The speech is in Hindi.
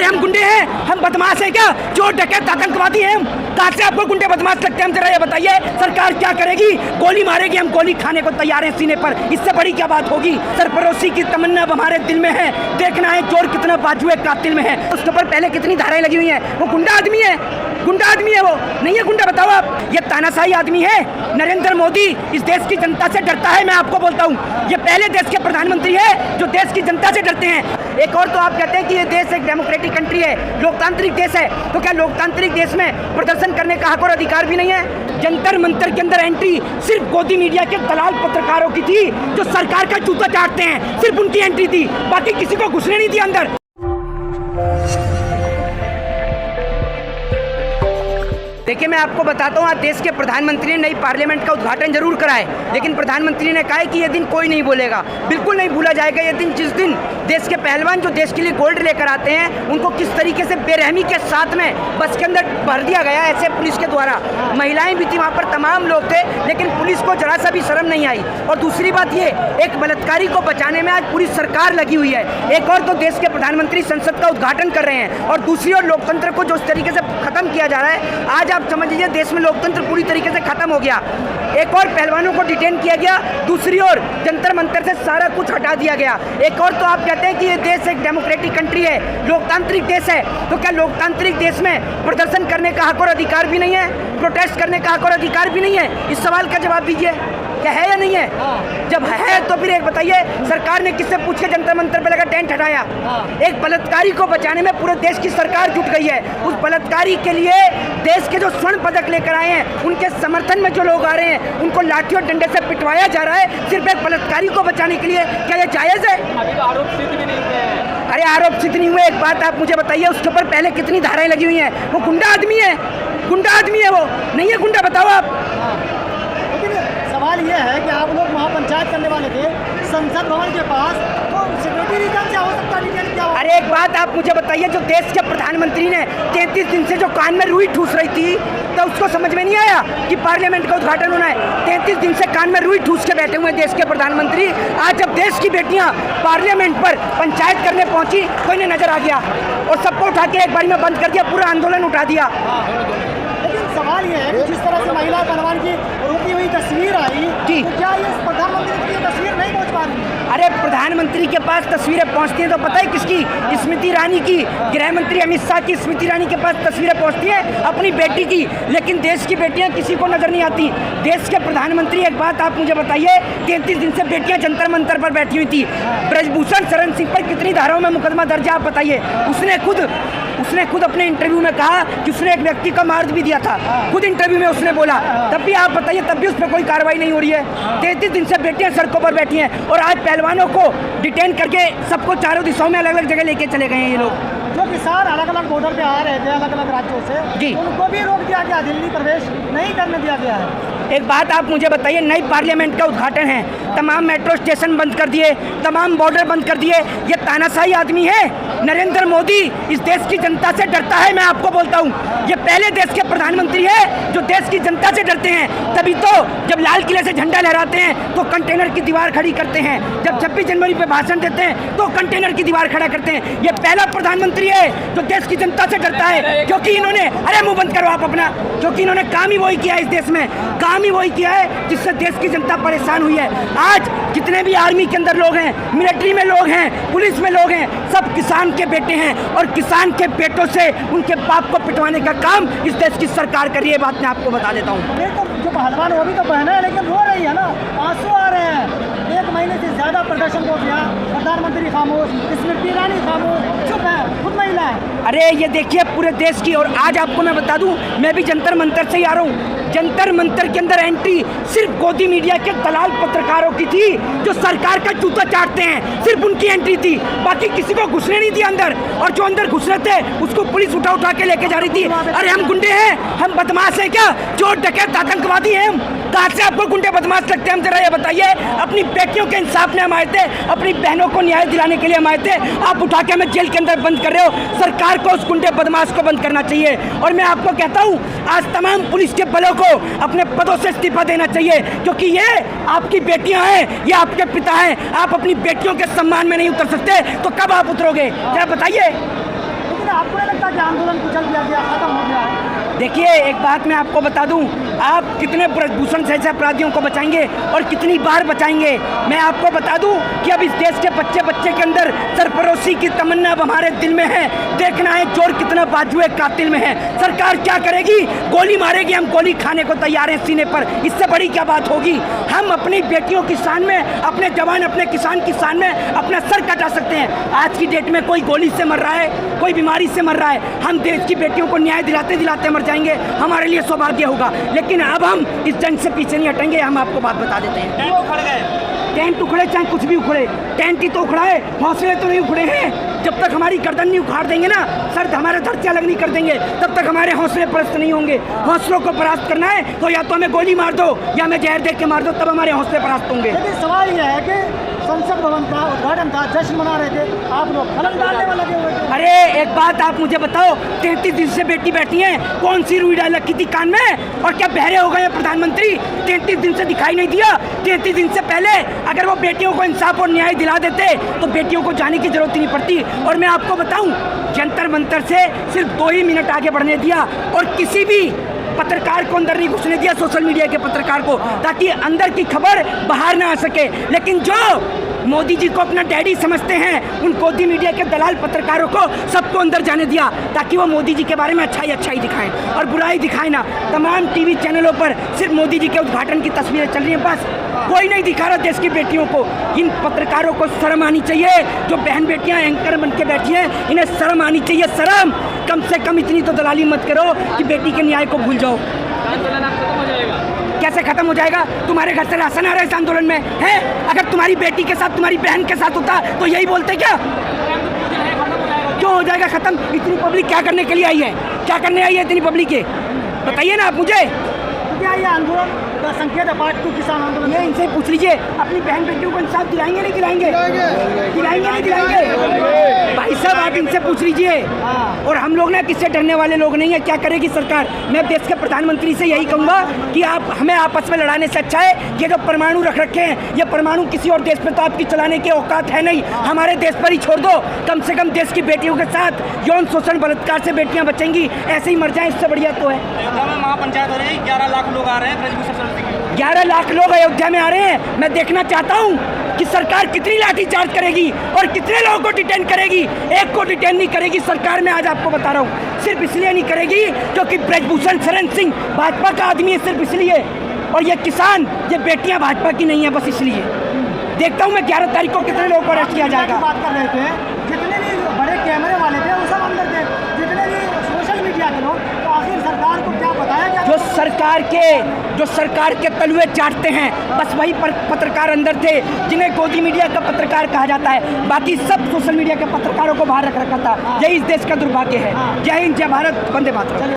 हम गुंडे हैं, हम बदमाश हैं क्या? चोर डकैत आतंकवादी हैं हम? कहाँ से आपको गुंडे बदमाश लगते हैं? हम जरा ये बताइए, सरकार क्या करेगी? गोली मारेगी, हम गोली खाने को तैयार हैं सीने पर। इससे बड़ी क्या बात होगी? सरफरोशी की तमन्ना अब हमारे दिल में है, देखना है चोर कितना बाजुए कातिल में है। उसके ऊपर पहले कितनी धाराएं लगी हुई हैं। वो गुंडा आदमी है, गुंडा आदमी है, वो नहीं है गुंडा? बताओ आप, ये तानाशाही आदमी है। नरेंद्र मोदी इस देश की जनता से डरता है, मैं आपको बोलता हूँ। ये पहले देश के प्रधानमंत्री है जो देश की जनता से डरते हैं। एक और तो आप कहते हैं कि ये देश एक डेमोक्रेटिक कंट्री है, लोकतांत्रिक देश है, तो क्या लोकतांत्रिक देश में प्रदर्शन करने का हक और अधिकार भी नहीं है? जंतर मंतर के अंदर एंट्री सिर्फ गोदी मीडिया के दलाल पत्रकारों की थी जो सरकार का जूता चाटते हैं, सिर्फ उनकी एंट्री थी, बाकी किसी को घुसने नहीं दिया अंदर। देखिए, मैं आपको बताता हूँ, आज देश के प्रधानमंत्री ने नई पार्लियामेंट का उद्घाटन जरूर कराए, लेकिन प्रधानमंत्री ने कहा है कि ये दिन कोई नहीं भूलेगा, बिल्कुल नहीं भूला जाएगा ये दिन, जिस दिन देश के पहलवान जो देश के लिए गोल्ड लेकर आते हैं उनको किस तरीके से बेरहमी के साथ में बस के अंदर भर दिया गया ऐसे पुलिस के द्वारा। महिलाएं भी थी वहाँ पर, तमाम लोग थे, लेकिन पुलिस को जरा सा भी शर्म नहीं आई। और दूसरी बात ये, एक बलात्कारी को बचाने में आज पूरी सरकार लगी हुई है। एक और तो देश के प्रधानमंत्री संसद का उद्घाटन कर रहे हैं और दूसरी ओर लोकतंत्र को जो इस तरीके से खत्म किया जा रहा है, आज आप समझ लीजिए देश में लोकतंत्र पूरी तरीके से खत्म हो गया। एक और पहलवानों को डिटेन किया गया, दूसरी ओर जंतर मंतर से सारा कुछ हटा दिया गया। एक और तो आप कहते हैं कि ये देश एक डेमोक्रेटिक कंट्री है, लोकतांत्रिक देश है, तो क्या लोकतांत्रिक देश में प्रदर्शन करने का हक और अधिकार भी नहीं है? प्रोटेस्ट करने का हक और अधिकार भी नहीं है? इस सवाल का जवाब दीजिए, क्या है या नहीं है? जब है तो फिर एक बताइए, सरकार ने किससे पूछ के जंतर मंतर पे लगा टेंट हटाया? एक बलात्कारी को बचाने में पूरे देश की सरकार जुट गई है। उस बलात्कारी के लिए देश के जो स्वर्ण पदक लेकर आए हैं, उनके समर्थन में जो लोग आ रहे हैं, उनको लाठी और डंडे से पिटवाया जा रहा है सिर्फ एक बलात्कारी को बचाने के लिए। क्या ये जायज है? अभी तो आरोप सिद्ध भी नहीं हुए। अरे आरोप सिद्ध नहीं हुए, एक बात आप मुझे बताइए, उसके ऊपर पहले कितनी धाराएं लगी हुई हैं। वो गुंडा आदमी है, गुंडा आदमी है, वो नहीं है गुंडा? बताओ आप। सवाल यह है कि आप लोग वहाँ पंचायत करने वाले थे संसद भवन के पास, तो सिक्योरिटी रीजन क्या हो सकता है? क्या? अरे एक बात आप मुझे बताइए, जो देश के प्रधानमंत्री ने 33 दिन से जो कान में रुई ठूस रही थी, तो उसको समझ में नहीं आया कि पार्लियामेंट का उद्घाटन होना है? 33 दिन से कान में रुई ठूस के बैठे हुए देश के प्रधानमंत्री, आज जब देश की बेटियां पार्लियामेंट पर पंचायत करने पहुंची तो इन्हें नजर आ गया और सबको उठा के एक बारी में बंद कर दिया, पूरा आंदोलन उठा दिया। लेकिन सवाल ये है कि जिस तरह से महिला पहलवान की रुकी हुई तस्वीर आई, तो क्या ये प्रधानमंत्री की तस्वीर नहीं पहुंच पा रही? अरे प्रधानमंत्री के पास तस्वीरें पहुंचती हैं तो पता है किसकी? स्मृति ईरानी की, गृह मंत्री अमित शाह की। स्मृति ईरानी के पास तस्वीरें पहुंचती हैं अपनी बेटी की, लेकिन देश की बेटियां किसी को नजर नहीं आती। देश के प्रधानमंत्री, एक बात आप मुझे बताइए, 33 दिन से बेटियां जंतर मंतर पर बैठी हुई थी। ब्रजभूषण शरण सिंह पर कितनी धाराओं में मुकदमा दर्ज है आप बताइए? उसने खुद अपने इंटरव्यू में कहा कि उसने एक व्यक्ति का मार भी दिया था, खुद इंटरव्यू में उसने बोला। तब भी आप बताइए, तब भी उस पर कोई कार्रवाई नहीं हो रही है। 33 दिन से बेटियां सड़कों पर बैठी हैं और आज पहलवानों को डिटेन करके सबको चारों दिशाओं में अलग अलग जगह लेके चले गए हैं ये लोग। जो किसान अलग अलग बॉर्डर पे आ रहे थे अलग अलग राज्यों से जी, उनको भी रोक दिया गया, दिल्ली प्रवेश नहीं करने दिया गया है। एक बात आप मुझे बताइए, नई पार्लियामेंट का उद्घाटन है, तमाम मेट्रो स्टेशन बंद कर दिए, तमाम बॉर्डर बंद कर दिए। ये तानाशाही आदमी है। नरेंद्र मोदी इस देश की जनता से डरता है, मैं आपको बोलता हूँ। ये पहले देश के प्रधानमंत्री है जो देश की जनता से डरते हैं। तभी तो जब लाल किले से झंडा लहराते हैं तो कंटेनर की दीवार खड़ी करते हैं, जब 26 जनवरी पे भाषण देते हैं तो कंटेनर की दीवार खड़ा करते हैं। ये पहला प्रधानमंत्री है जो देश की जनता से डरता है, क्योंकि इन्होंने, अरे मुंह बंद करो आप अपना, क्योंकि इन्होंने काम ही वही किया है इस देश में, काम ही वही किया है जिससे देश की जनता परेशान हुई है। आज जितने भी आर्मी के अंदर लोग हैं, मिलिट्री में लोग हैं, पुलिस में लोग हैं, सब किसान के बेटे हैं और किसान के बेटों से उनके बाप को पिटवाने का काम इस देश की सरकार कर रही है। बात मैं आपको बता देता हूँ। तो जो पहलवान वो भी तो बहना है, लेकिन रो रही है ना, आंसू आ रहे हैं। 1 महीने से ज्यादा प्रदर्शन हो गया, प्रधानमंत्री खामोश, स्मृति ईरानी खामोश, चुप है, खुद महिला है। अरे ये देखिए पूरे देश की, और आज आपको मैं बता दूं, मैं भी जंतर मंतर से ही आ रहा हूँ। जंतर मंतर के अंदर एंट्री सिर्फ गोदी मीडिया के दलाल पत्रकारों की थी जो सरकार का जूता चाटते हैं, सिर्फ उनकी एंट्री थी, बाकी किसी को घुसने नहीं दिया अंदर। और जो अंदर घुस रहे थे उसको पुलिस उठा उठा के लेके जा रही थी। अरे हम गुंडे हैं, हम बदमाश हैं क्या? चोर डकैत आतंकवादी हैं हम? कहाँ से आपको गुंडे बदमाश लगते हैं? हम जरा ये बताइए। अपनी बेटियों के इंसाफ में हम आए थे, अपनी बहनों को न्याय दिलाने के लिए हम आए थे, आप उठा के हमें जेल के अंदर बंद कर रहे हो। सरकार को उस गुंडे बदमाश को बंद करना चाहिए। और मैं आपको कहता हूँ, आज तमाम पुलिस के बलों को अपने पदों से इस्तीफा देना चाहिए, क्योंकि ये आपकी बेटियां हैं, ये आपके पिता हैं। आप अपनी बेटियों के सम्मान में नहीं उतर सकते तो कब आप उतरोगे? जरा बताइए। लेकिन आप लगता है कि आंदोलन कुचल दिया गया, खत्म हो गया है? देखिए, एक बात मैं आपको बता दूं, आप कितने ब्रजभूषण जैसे अपराधियों को बचाएंगे और कितनी बार बचाएंगे। मैं आपको बता दूं कि अब इस देश के बच्चे बच्चे के अंदर सरफरोशी की तमन्ना अब हमारे दिल में है। देखना है जोर कितना बाजुए कातिल में है। सरकार क्या करेगी? गोली मारेगी, हम गोली खाने को तैयार हैं सीने पर। इससे बड़ी क्या बात होगी? हम अपनी बेटियों की शान में, अपने जवान, अपने किसान की शान में अपना सर कटा सकते हैं। आज की डेट में कोई गोली से मर रहा है, कोई बीमारी से मर रहा है, हम देश की बेटियों को न्याय दिलाते दिलाते मर जाएंगे, हमारे लिए सौभाग्य होगा। लेकिन अब हम इस जंग से पीछे नहीं हटेंगे। हम आपको बात बता देते हैं, टेंट उखड़े चाहे कुछ भी उखड़े, टेंट ही तो उखड़ा है, हौसले तो नहीं उखड़े हैं। जब तक हमारी गर्दन नहीं उखाड़ देंगे ना, सर हमारे धरती अलग नहीं कर देंगे, तब तक हमारे हौसले परास्त नहीं होंगे। हौसलों को परास्त करना है तो या तो हमें गोली मार दो या हमें जहर दे के मार दो, तब हमारे हौसले परास्त होंगे। लेकिन सवाल यह है कि संसद भवन का उद्घाटन था, जश्न मना रहे थे, आप लोग खलन डालने में लगे हुए थे। अरे एक बात आप मुझे बताओ, 33 दिन से बेटी बैठी हैं, कौन सी रुई डाल रखी थी कान में? और क्या बहरे हो गए हैं प्रधानमंत्री? 33 दिन से दिखाई नहीं दिया? 33 दिन से पहले अगर वो बेटियों को इंसाफ और न्याय दिला देते तो बेटियों को जाने की जरूरत ही नहीं पड़ती। और मैं आपको बताऊं, जंतर मंतर से सिर्फ 2 ही मिनट आगे बढ़ने दिया और किसी भी पत्रकार को अंदर नहीं घुसने दिया, सोशल मीडिया के पत्रकार को, ताकि अंदर की खबर बाहर ना आ सके। लेकिन जो मोदी जी को अपना डैडी समझते हैं, उन गोदी मीडिया के दलाल पत्रकारों को सबको अंदर जाने दिया, ताकि वो मोदी जी के बारे में अच्छाई दिखाएं और बुराई दिखाएं ना। तमाम टीवी चैनलों पर सिर्फ मोदी जी के उद्घाटन की तस्वीरें चल रही हैं, बस कोई नहीं दिखा रहा देश की बेटियों को। इन पत्रकारों को शर्म आनी चाहिए, जो बहन बेटियां एंकर बन के बैठी हैं, इन्हें शर्म आनी चाहिए। शर्म, कम से कम इतनी तो दलाली मत करो कि बेटी के न्याय को भूल जाओ। आंदोलन अब खत्म हो जाएगा। कैसे खत्म हो जाएगा? तुम्हारे घर से राशन आ रहा है इस आंदोलन में है? अगर तुम्हारी बेटी के साथ, तुम्हारी बहन के साथ होता तो यही बोलते क्या? क्यों हो जाएगा खत्म? इतनी पब्लिक क्या करने के लिए आई है? क्या करने आई है इतनी पब्लिक? के बताइए ना आप मुझे। क्या ये आंदोलन का संकेत है पार्ट 2 किसान आंदोलन? ये इनसे पूछ लीजिए, अपनी बहन बेटियों को इंसाफ दिलाएंगे नहीं दिलाएंगे? दिलाएंगे नहीं दिलाएंगे? भाई साहब आप इनसे पूछ लीजिए। और हम लोग ना किससे डरने वाले लोग नहीं है। क्या करेगी सरकार? मैं देश के प्रधानमंत्री से यही कहूँगा कि आप हमें आपस में लड़ाने से अच्छा है ये जो परमाणु रख रखे हैं, ये परमाणु किसी और देश में तो आपकी चलाने की औकात है नहीं, हमारे देश पर ही छोड़ दो। कम से कम देश की बेटियों के साथ यौन शोषण बलात्कार से बेटियाँ बचेंगी, ऐसे ही मर जाएं, इससे बढ़िया तो है। महापंचायत हो रही है, 11 लाख लोग आ रहे हैं ब्रजभूषण शरण सिंह। 11 लाख लोग अयोध्या में आ रहे हैं। मैं देखना चाहता हूँ कि सरकार कितनी लाठीचार्ज करेगी और कितने लोगों को डिटेन करेगी। एक को डिटेन नहीं करेगी सरकार, मैं आज आपको बता रहा हूँ। सिर्फ इसलिए नहीं करेगी क्योंकि ब्रजभूषण शरण सिंह भाजपा का आदमी है, सिर्फ इसलिए। और ये किसान, ये बेटियां भाजपा की नहीं है, बस इसलिए। देखता हूँ मैं 11 तारीख को कितने लोगों को अरेस्ट किया जाएगा। बात कर रहे थे, जितने भी बड़े कैमरे वाले थे वो सब अंदर थे, जितने भी सोशल मीडिया के लोग, तो आखिर सरकार को क्या बताया गया? जो सरकार के तलुए चाटते हैं, बस वही पत्रकार अंदर थे जिन्हें गोदी मीडिया का पत्रकार कहा जाता है। बाकी सब सोशल मीडिया के पत्रकारों को बाहर रख रखा था। यही इस देश का दुर्भाग्य है। जय हिंद, जय भारत, वंदे मातरम।